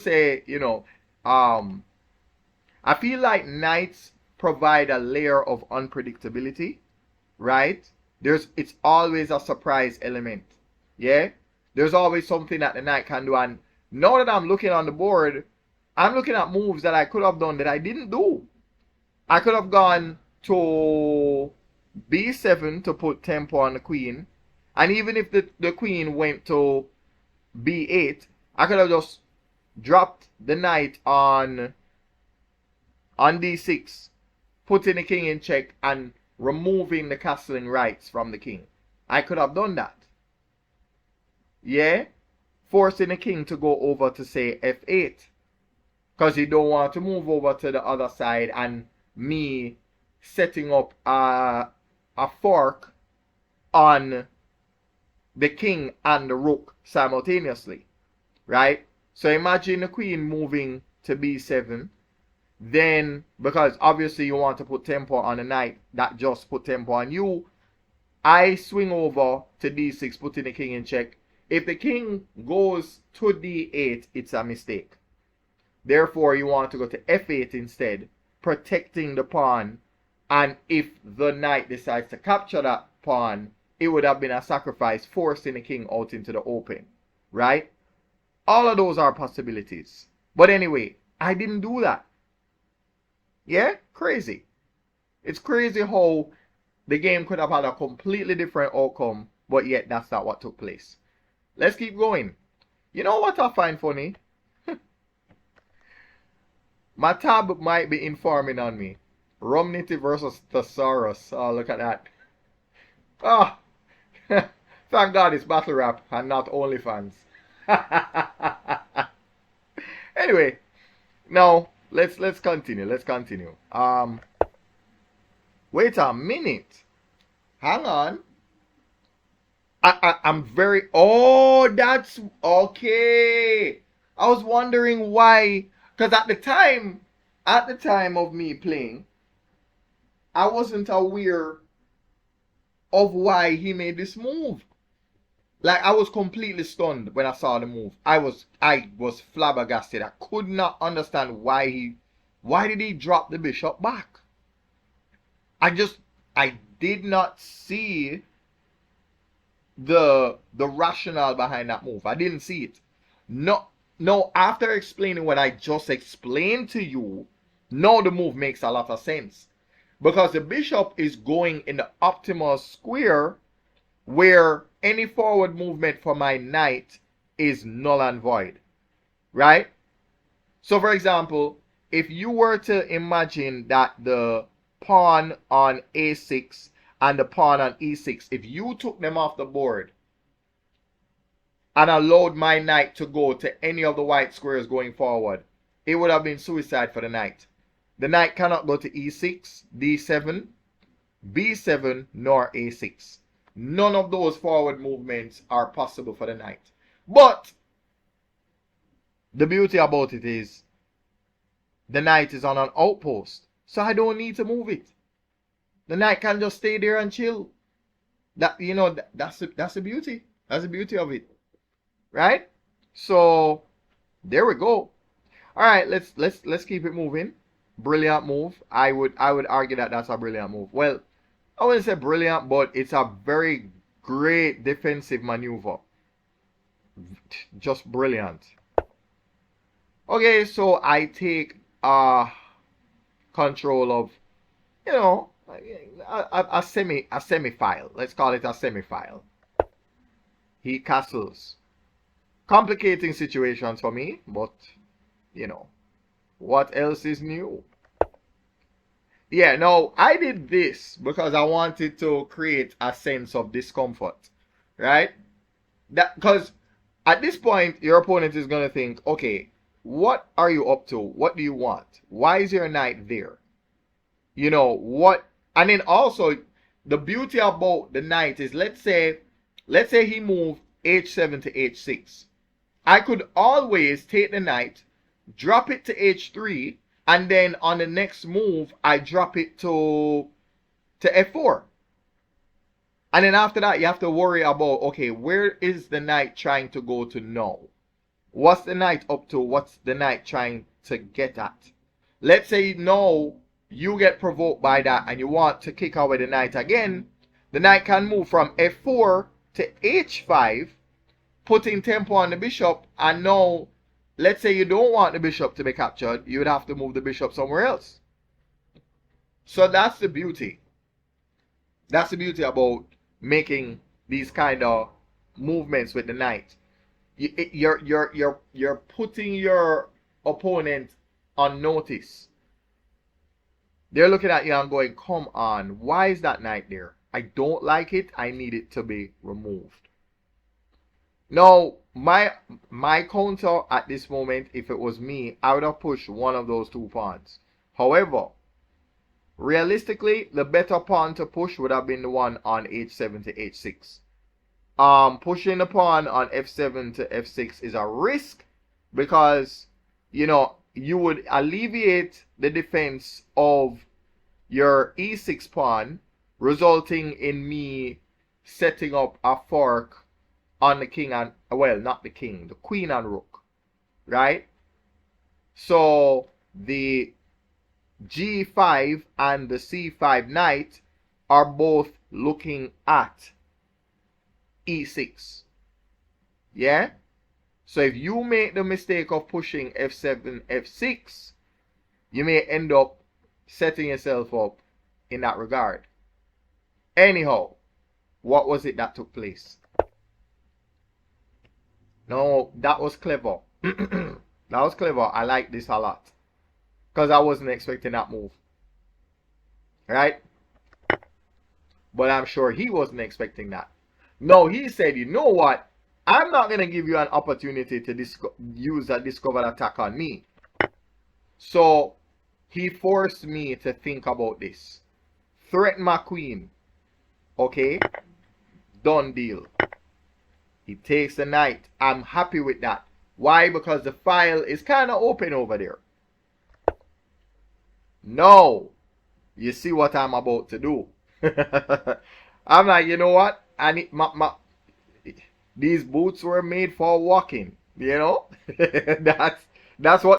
say, I feel like knights provide a layer of unpredictability, right? It's always a surprise element. Yeah? There's always something that the knight can do. And now that I'm looking on the board, I'm looking at moves that I could have done that I didn't do. I could have gone to b7 to put tempo on the queen. And even if the queen went to b8, I could have just dropped the knight on d6, putting the king in check and removing the castling rights from the king. I could have done that. Yeah? Forcing the king to go over to say f8. Because you don't want to move over to the other side and me setting up a fork on the king and the rook simultaneously. Right? So imagine the queen moving to b7. Then, because obviously you want to put tempo on the knight that just put tempo on you, I swing over to d6, putting the king in check. If the king goes to d8, it's a mistake. Therefore, you want to go to f8 instead, protecting the pawn. And if the knight decides to capture that pawn, it would have been a sacrifice, forcing the king out into the open. Right? All of those are possibilities. But anyway, I didn't do that. Yeah? Crazy. It's crazy how the game could have had a completely different outcome, but yet that's not what took place. Let's keep going. You know what I find funny? My tab might be informing on me. Romnity versus Thesaurus. Oh, look at that. Oh, thank God it's battle rap and not OnlyFans. Anyway, now let's continue. Let's continue. Wait a minute. Hang on. I'm very. Oh, that's okay. I was wondering why, because at the time of me playing, I wasn't aware of why he made this move. Like, I was completely stunned when I saw the move. I was flabbergasted. I could not understand why did he drop the bishop back? I did not see the rationale behind that move. I didn't see it. No, after explaining what I just explained to you, now the move makes a lot of sense. Because the bishop is going in the optimal square where any forward movement for my knight is null and void. Right? So for example, if you were to imagine that the pawn on a6 and the pawn on e6, if you took them off the board and allowed my knight to go to any of the white squares going forward, it would have been suicide for the knight. The knight cannot go to e6, d7, b7, nor a6. None of those forward movements are possible for the knight. But the beauty about it is the knight is on an outpost, so I don't need to move it. The knight can just stay there and chill. That's the beauty. That's the beauty of it. Right? So there we go. All right, let's keep it moving. Brilliant move. I would argue that that's a brilliant move. Well, I wouldn't say brilliant, but it's a very great defensive maneuver. Just brilliant. Okay, so I take control of, a semi-file. Let's call it a semi-file. He castles. Complicating situations for me, but what else is new? Yeah, no, I did this because I wanted to create a sense of discomfort, right? Because at this point, your opponent is going to think, okay, what are you up to? What do you want? Why is your knight there? What? And then also, the beauty about the knight is, let's say he moved h7 to h6. I could always take the knight, drop it to h3, and then on the next move, I drop it to f4. And then after that, you have to worry about, okay, where is the knight trying to go to now? What's the knight up to? What's the knight trying to get at? Let's say now you get provoked by that and you want to kick away the knight again. The knight can move from f4 to h5, putting tempo on the bishop, and now let's say you don't want the bishop to be captured, you would have to move the bishop somewhere else. So that's the beauty. That's the beauty about making these kind of movements with the knight. You're putting your opponent on notice. They're looking at you and going, come on, why is that knight there? I don't like it. I need it to be removed. Now, my counter at this moment, if it was me, I would have pushed one of those two pawns. However, realistically, the better pawn to push would have been the one on h7 to h6. Pushing the pawn on f7 to f6 is a risk because, you know, you would alleviate the defense of your e6 pawn, resulting in me setting up a fork on the king and, well, not the king, the queen and rook, right? So the g5 and the c5 knight are both looking at e6. Yeah? So if you make the mistake of pushing f7, f6, you may end up setting yourself up in that regard. Anyhow, what was it that took place? No, that was clever. That was clever. I like this a lot. Because I wasn't expecting that move. Right? But I'm sure he wasn't expecting that. No, he said, you know what? I'm not going to give you an opportunity to use a discovered attack on me. So, he forced me to think about this. Threaten my queen. Okay? Done deal. He takes the knight. I'm happy with that. Why? Because the file is kind of open over there. No. You see what I'm about to do. I'm like, you know what? I need these boots were made for walking. You know? That's what